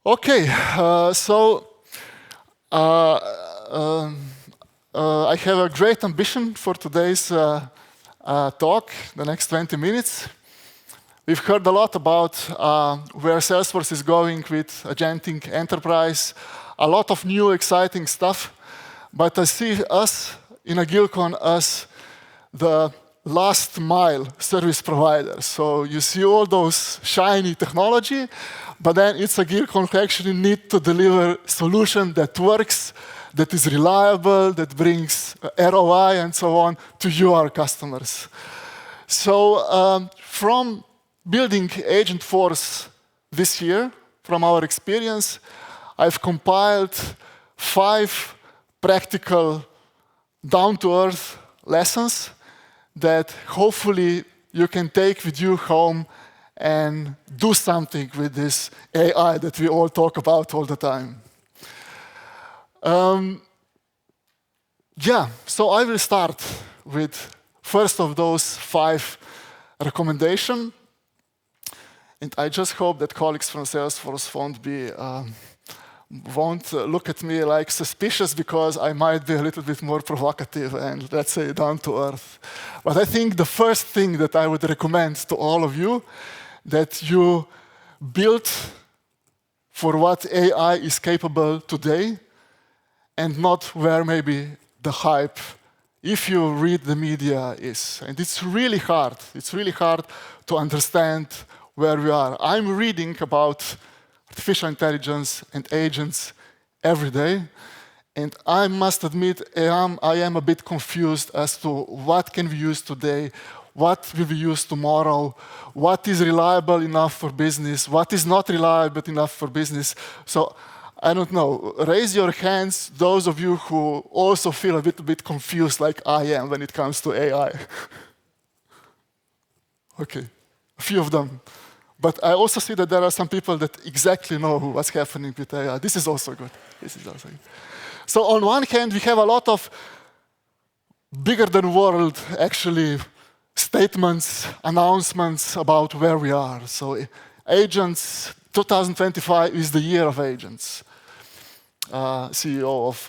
Okay, I have a great ambition for today's talk, the next 20 minutes. We've heard a lot about where Salesforce is going with Agentic Enterprise, a lot of new exciting stuff, but I see us in Agilcon as the last mile service provider. So you see all those shiny technology, but then it's Agilcon who actually need to deliver solution that works, that is reliable, that brings ROI and so on to your customers. So from building Agentforce this year, from our experience, I've compiled 5 practical, down-to-earth lessons that hopefully you can take with you home and do something with this AI that we all talk about all the time. So I will start with first of those 5 recommendations. And I just hope that colleagues from Salesforce won't look at me like suspicious because I might be a little bit more provocative and, let's say, down to earth. But I think the first thing that I would recommend to all of you, that you build for what AI is capable today and not where maybe the hype, if you read the media, is. And it's really hard. It's really hard to understand where we are. I'm reading about artificial intelligence and agents every day, and I must admit I am a bit confused as to what can we use today, what will we use tomorrow, what is reliable enough for business, what is not reliable enough for business. So I don't know, raise your hands, those of you who also feel a little bit confused like I am when it comes to AI. Okay, a few of them. But I also see that there are some people that exactly know what's happening with AI. This is also good. This is also good. So on one hand, we have a lot of bigger than world, actually, statements, announcements about where we are. So agents, 2025 is the year of agents. CEO of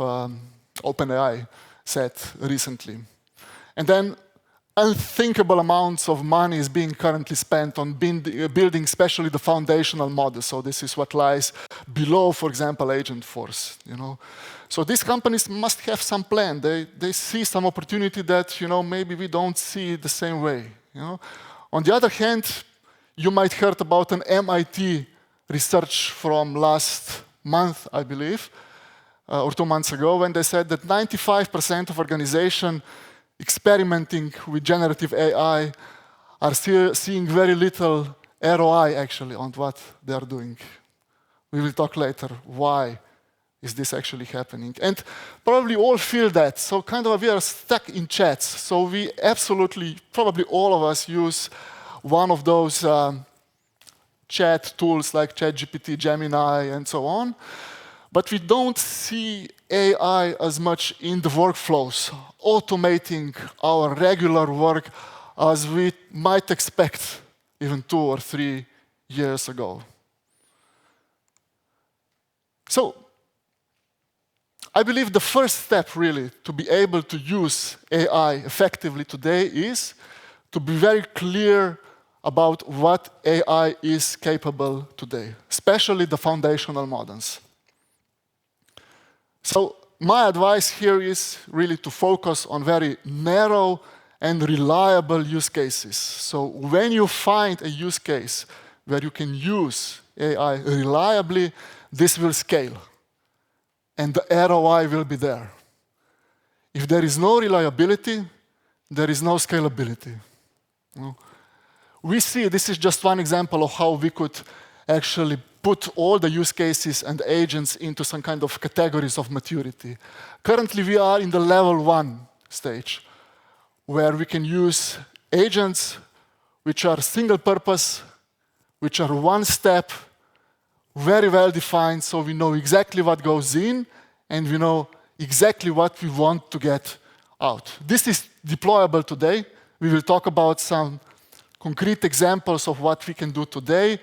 OpenAI said recently. And then unthinkable amounts of money is being currently spent on building especially the foundational models. So this is what lies below, for example, Agentforce. So these companies must have some plan. They see some opportunity that maybe we don't see the same way. On the other hand, you might heard about an MIT research from last month, I believe, or 2 months ago, when they said that 95% of organizations experimenting with generative AI are still seeing very little ROI actually on what they are doing. We will talk later why is this actually happening. And probably all feel that. So kind of we are stuck in chats. So we absolutely, probably all of us use one of those chat tools like ChatGPT, Gemini, and so on. But we don't see AI as much in the workflows, automating our regular work as we might expect even 2 or 3 years ago. So I believe the first step really to be able to use AI effectively today is to be very clear about what AI is capable today, especially the foundational models. So my advice here is really to focus on very narrow and reliable use cases. So when you find a use case where you can use AI reliably, this will scale. And the ROI will be there. If there is no reliability, there is no scalability. We see, this is just one example of how we could actually put all the use cases and agents into some kind of categories of maturity. Currently, we are in the level 1 stage, where we can use agents which are single purpose, which are one step, very well defined, so we know exactly what goes in, and we know exactly what we want to get out. This is deployable today. We will talk about some concrete examples of what we can do today.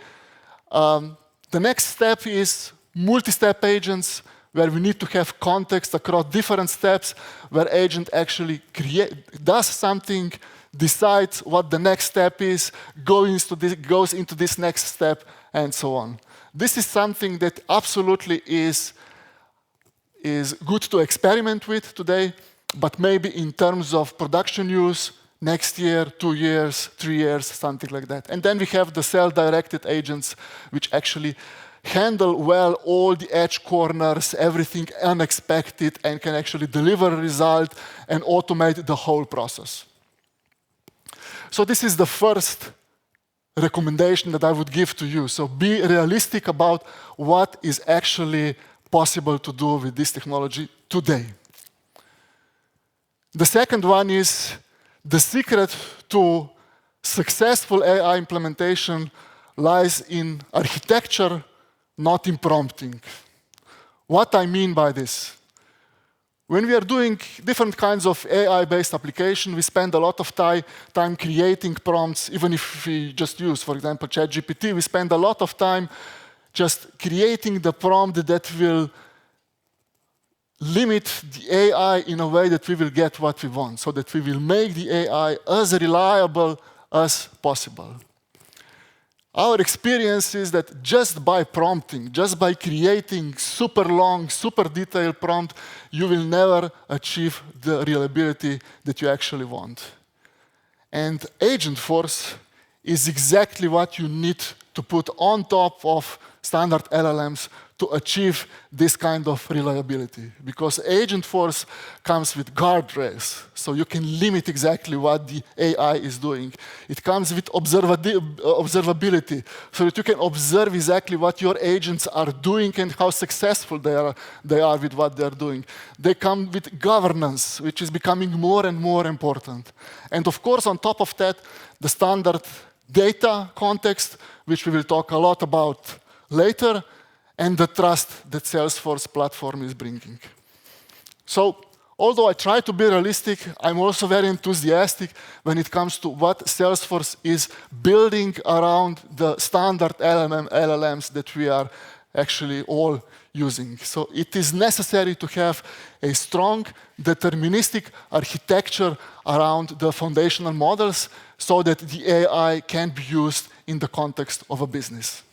The next step is multi-step agents, where we need to have context across different steps, where agent actually does something, decides what the next step is, goes into this next step, and so on. This is something that absolutely is good to experiment with today, but maybe in terms of production use, next year, 2 years, 3 years, something like that. And then we have the self-directed agents, which actually handle well all the edge corners, everything unexpected, and can actually deliver a result and automate the whole process. So this is the first recommendation that I would give to you. So be realistic about what is actually possible to do with this technology today. The second one is the secret to successful AI implementation lies in architecture, not in prompting. What I mean by this? When we are doing different kinds of AI-based application, we spend a lot of time creating prompts. Even if we just use, for example, ChatGPT, we spend a lot of time just creating the prompt that will limit the AI in a way that we will get what we want, so that we will make the AI as reliable as possible. Our experience is that just by prompting, just by creating super long, super detailed prompt, you will never achieve the reliability that you actually want. And Agentforce is exactly what you need to put on top of standard LLMs to achieve this kind of reliability. Because Agentforce comes with guardrails, so you can limit exactly what the AI is doing. It comes with observability, so that you can observe exactly what your agents are doing and how successful they are with what they are doing. They come with governance, which is becoming more and more important. And of course, on top of that, the standard data context, which we will talk a lot about later, and the trust that Salesforce platform is bringing. So, although I try to be realistic, I'm also very enthusiastic when it comes to what Salesforce is building around the standard LLMs that we are actually all using. So it is necessary to have a strong, deterministic architecture around the foundational models so that the AI can be used in the context of a business.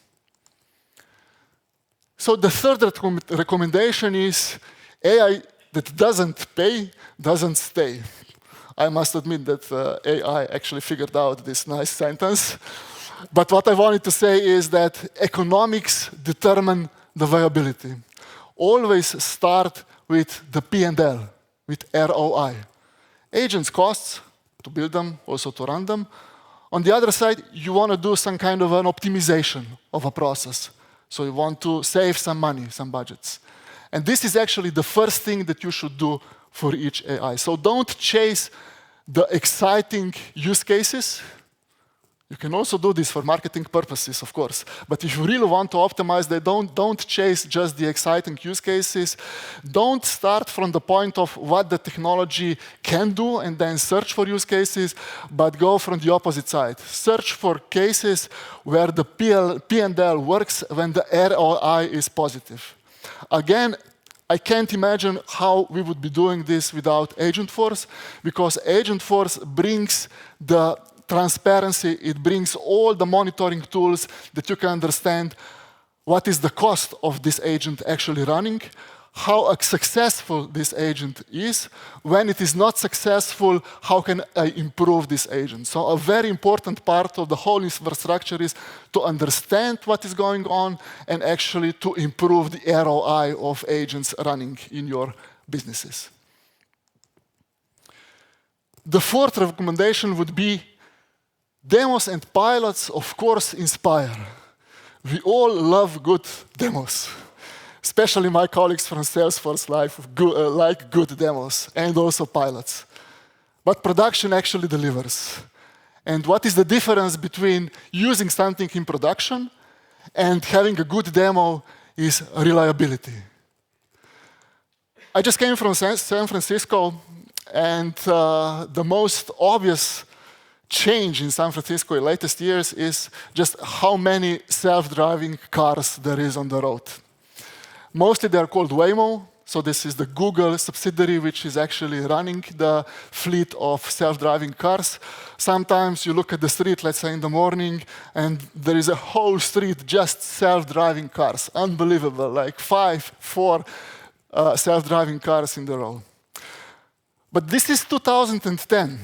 So the third recommendation is AI that doesn't pay, doesn't stay. I must admit that AI actually figured out this nice sentence. But what I wanted to say is that economics determine the viability. Always start with the P&L, with ROI. Agents costs to build them, also to run them. On the other side, you want to do some kind of an optimization of a process. So you want to save some money, some budgets. And this is actually the first thing that you should do for each AI. So don't chase the exciting use cases. You can also do this for marketing purposes, of course. But if you really want to optimize, don't chase just the exciting use cases. Don't start from the point of what the technology can do and then search for use cases, but go from the opposite side. Search for cases where the P&L works when the ROI is positive. Again, I can't imagine how we would be doing this without Agentforce, because Agentforce brings the transparency, it brings all the monitoring tools that you can understand what is the cost of this agent actually running, how successful this agent is, when it is not successful, how can I improve this agent. So a very important part of the whole infrastructure is to understand what is going on and actually to improve the ROI of agents running in your businesses. The fourth recommendation would be demos and pilots, of course, inspire. We all love good demos. Especially my colleagues from Salesforce like good demos and also pilots. But production actually delivers. And what is the difference between using something in production and having a good demo is reliability. I just came from San Francisco, and the most obvious change in San Francisco in latest years is just how many self-driving cars there is on the road. Mostly they are called Waymo. So this is the Google subsidiary which is actually running the fleet of self-driving cars. Sometimes you look at the street, let's say in the morning, and there is a whole street just self-driving cars. Unbelievable, like 4 self-driving cars in the row. But this is 2010.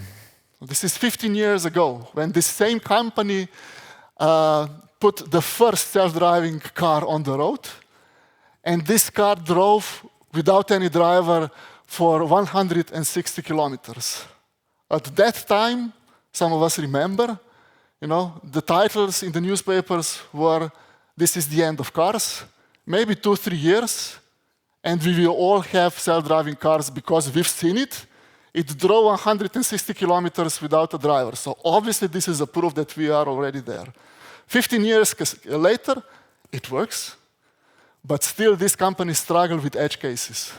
This is 15 years ago, when this same company put the first self-driving car on the road. And this car drove without any driver for 160 kilometers. At that time, some of us remember, the titles in the newspapers were, "This is the end of cars," maybe 2-3 years, and we will all have self-driving cars because we've seen it. It drove 160 kilometers without a driver. So obviously this is a proof that we are already there. 15 years later, it works. But still, these companies struggle with edge cases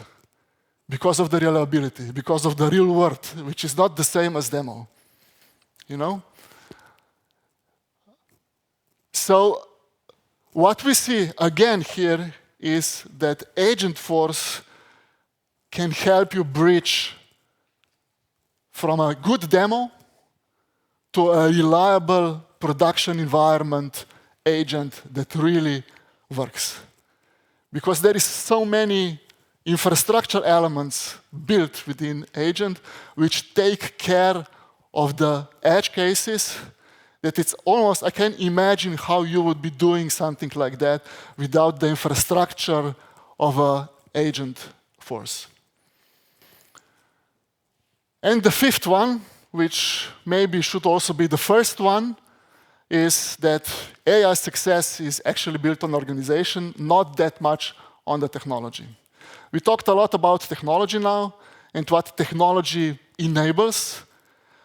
because of the reliability, because of the real world, which is not the same as demo. So what we see again here is that Agentforce can help you bridge from a good demo to a reliable production environment agent that really works. Because there is so many infrastructure elements built within agent which take care of the edge cases that it's almost, I can't imagine how you would be doing something like that without the infrastructure of an Agentforce. And the fifth one, which maybe should also be the first one, is that AI success is actually built on organization, not that much on the technology. We talked a lot about technology now and what technology enables.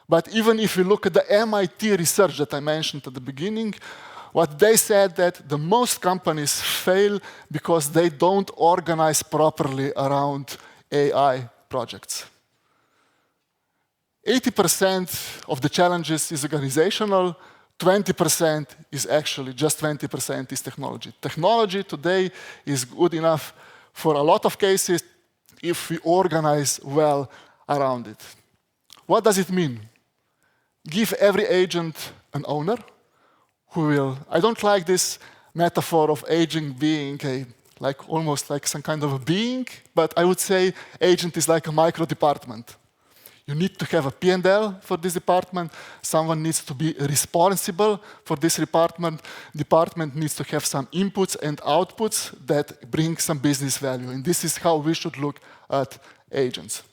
But even if we look at the MIT research that I mentioned at the beginning, what they said that the most companies fail because they don't organize properly around AI projects. 80% of the challenges is organizational, 20% is actually, just 20% is technology. Technology today is good enough for a lot of cases if we organize well around it. What does it mean? Give every agent an owner who will, I don't like this metaphor of agent being almost like some kind of a being, but I would say agent is like a micro department. You need to have a P&L for this department. Someone needs to be responsible for this department. Department needs to have some inputs and outputs that bring some business value. And this is how we should look at agents.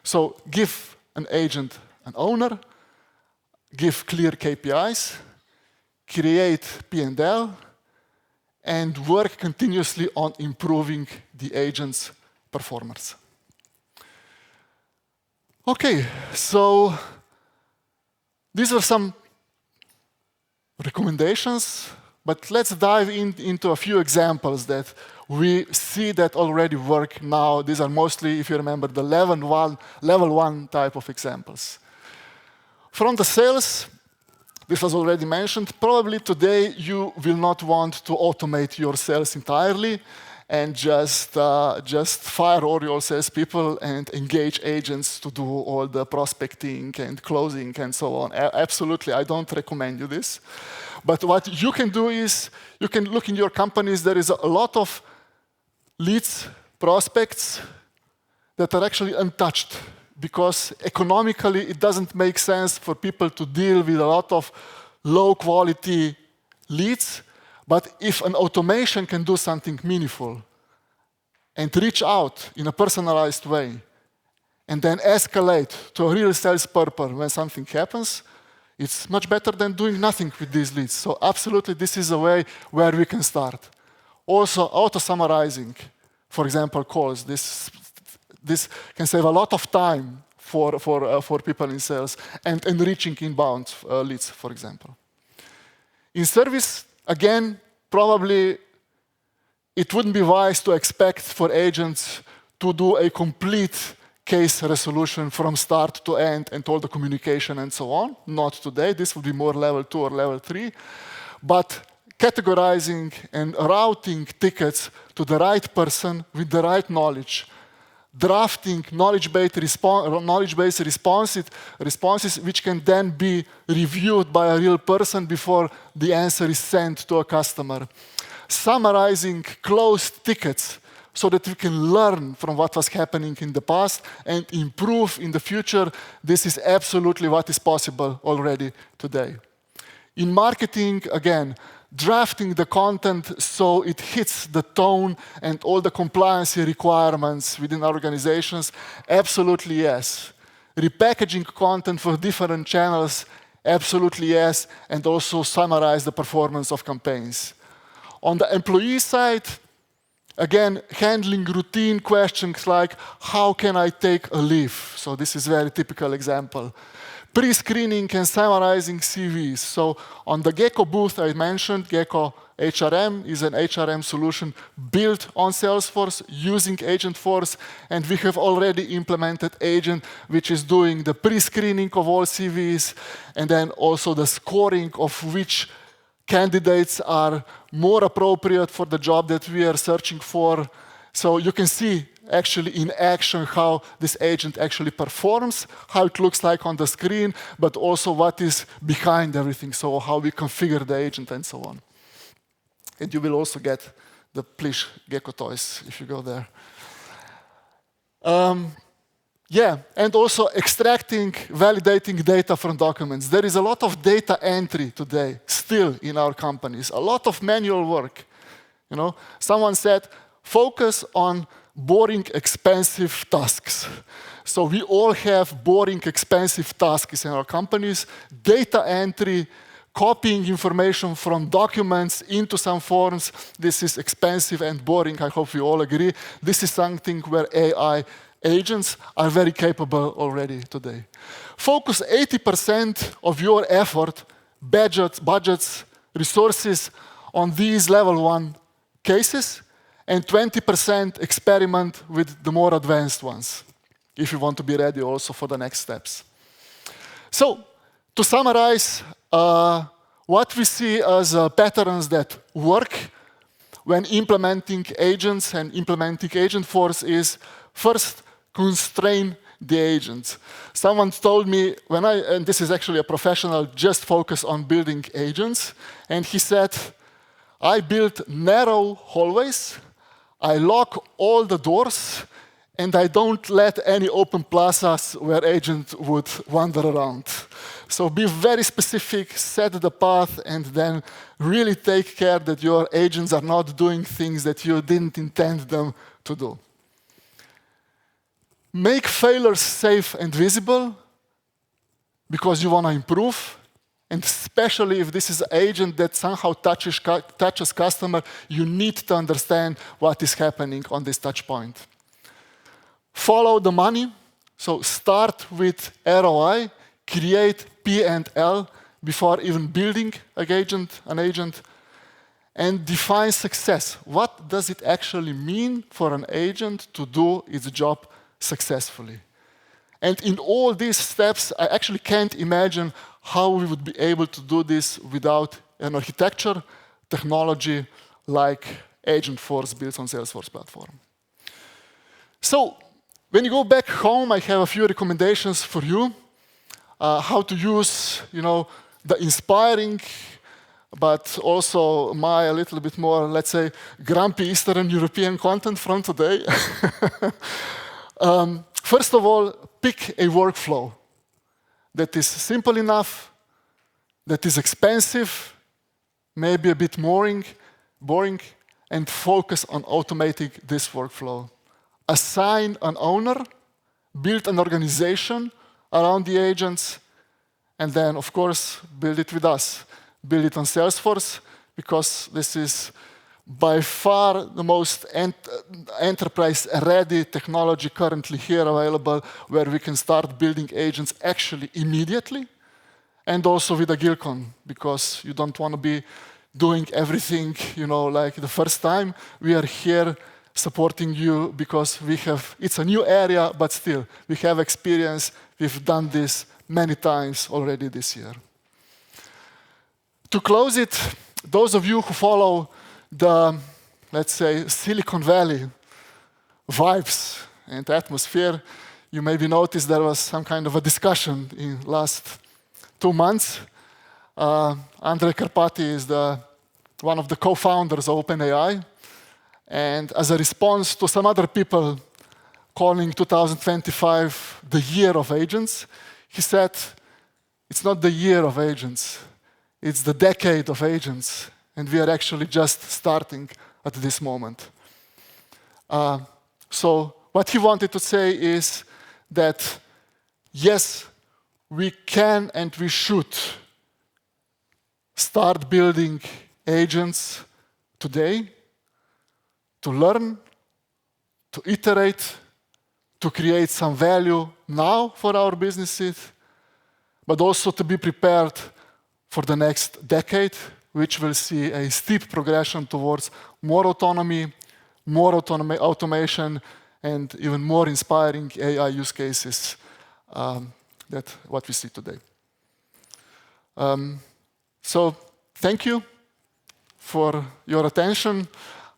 So give an agent an owner, give clear KPIs, create P&L, and work continuously on improving the agent's performance. Okay, so these are some recommendations, but let's dive into a few examples that we see that already work now. These are mostly, if you remember, the level one type of examples. From the sales, this was already mentioned, probably today you will not want to automate your sales entirely and just fire all your salespeople and engage agents to do all the prospecting and closing and so on. Absolutely, I don't recommend you this. But what you can do is, you can look in your companies, there is a lot of leads, prospects that are actually untouched because economically it doesn't make sense for people to deal with a lot of low quality leads. But if an automation can do something meaningful and reach out in a personalized way and then escalate to a real sales purpose when something happens, it's much better than doing nothing with these leads. So absolutely, this is a way where we can start. Also, auto-summarizing, for example, calls. This can save a lot of time for people in sales and enriching inbound leads, for example. In service, again, probably it wouldn't be wise to expect for agents to do a complete case resolution from start to end and all the communication and so on. Not today. This would be more level 2 or level 3. But categorizing and routing tickets to the right person with the right knowledge, drafting knowledge-based responses which can then be reviewed by a real person before the answer is sent to a customer, summarizing closed tickets so that we can learn from what was happening in the past and improve in the future. This is absolutely what is possible already today. In marketing, again, drafting the content so it hits the tone and all the compliance requirements within organizations, absolutely yes. Repackaging content for different channels, absolutely yes, and also summarize the performance of campaigns. On the employee side, again, handling routine questions like, how can I take a leave? So this is a very typical example. Pre-screening and summarizing CVs. So on the Gecko booth I mentioned, Gecko HRM is an HRM solution built on Salesforce using Agentforce, and we have already implemented Agent, which is doing the pre-screening of all CVs, and then also the scoring of which candidates are more appropriate for the job that we are searching for. So you can see actually in action how this agent actually performs, how it looks like on the screen, but also what is behind everything, so how we configure the agent and so on. And you will also get the Plish Gecko toys if you go there. Yeah, and also extracting, validating data from documents. There is a lot of data entry today still in our companies, a lot of manual work. You know, someone said, focus on boring, expensive tasks. So we all have boring, expensive tasks in our companies. Data entry, copying information from documents into some forms. This is expensive and boring. I hope we all agree. This is something where AI agents are very capable already today. Focus 80% of your effort, budgets, resources on these level 1 cases, and 20% experiment with the more advanced ones, if you want to be ready also for the next steps. So, to summarize, what we see as patterns that work when implementing agents and implementing Agentforce is, first, constrain the agent. Someone told me, and this is actually a professional, just focus on building agents, and he said, I build narrow hallways, I lock all the doors, and I don't let any open plazas where agents would wander around. So be very specific, set the path, and then really take care that your agents are not doing things that you didn't intend them to do. Make failures safe and visible, because you want to improve. And especially if this is an agent that somehow touches customer, you need to understand what is happening on this touch point. Follow the money. So start with ROI, create P&L before even building an agent, and define success. What does it actually mean for an agent to do its job successfully? And in all these steps, I actually can't imagine how we would be able to do this without an architecture, technology like Agentforce built on Salesforce platform. So, when you go back home, I have a few recommendations for you. How to use, the inspiring, but also my a little bit more, let's say, grumpy Eastern European content from today. First of all, pick a workflow that is simple enough, that is expensive, maybe a bit boring, and focus on automating this workflow. Assign an owner, build an organization around the agents, and then, of course, build it with us. Build it on Salesforce, because this is by far the most enterprise-ready technology currently here available, where we can start building agents actually immediately, and also with Agilcon, because you don't want to be doing everything, like the first time. We are here supporting you because it's a new area, but still, we have experience. We've done this many times already this year. To close it, those of you who follow the, let's say, Silicon Valley vibes and atmosphere, you maybe noticed there was some kind of a discussion in last 2 months. Andrej Karpathy is one of the co-founders of OpenAI. And as a response to some other people calling 2025 the year of agents, he said, it's not the year of agents, it's the decade of agents. And we are actually just starting at this moment. So what he wanted to say is that, yes, we can and we should start building agents today to learn, to iterate, to create some value now for our businesses, but also to be prepared for the next decade, which will see a steep progression towards more autonomy, more automation, and even more inspiring AI use cases than what we see today. So thank you for your attention.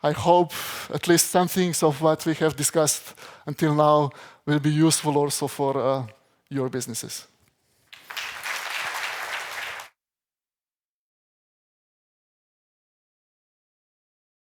I hope at least some things of what we have discussed until now will be useful also for your businesses.